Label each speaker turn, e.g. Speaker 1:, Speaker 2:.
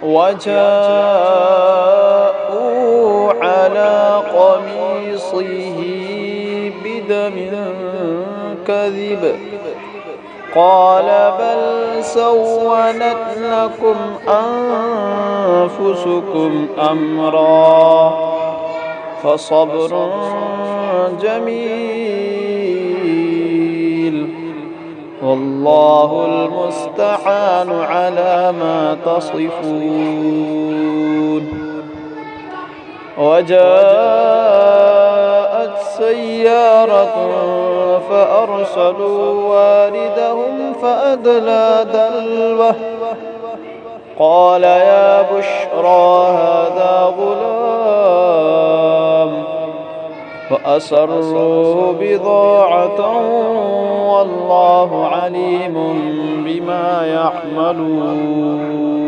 Speaker 1: وجاءوا على قميصه بدم كذب قال بل سولت لكم أنفسكم أمرا فصبر جميل والله المستعان على ما تصفون. وجاءت سيارة فأرسلوا واردهم فأدلى دلوه قال يا بشرى هذا غلام فأسروه بضاعة والله عليم بما يعملون.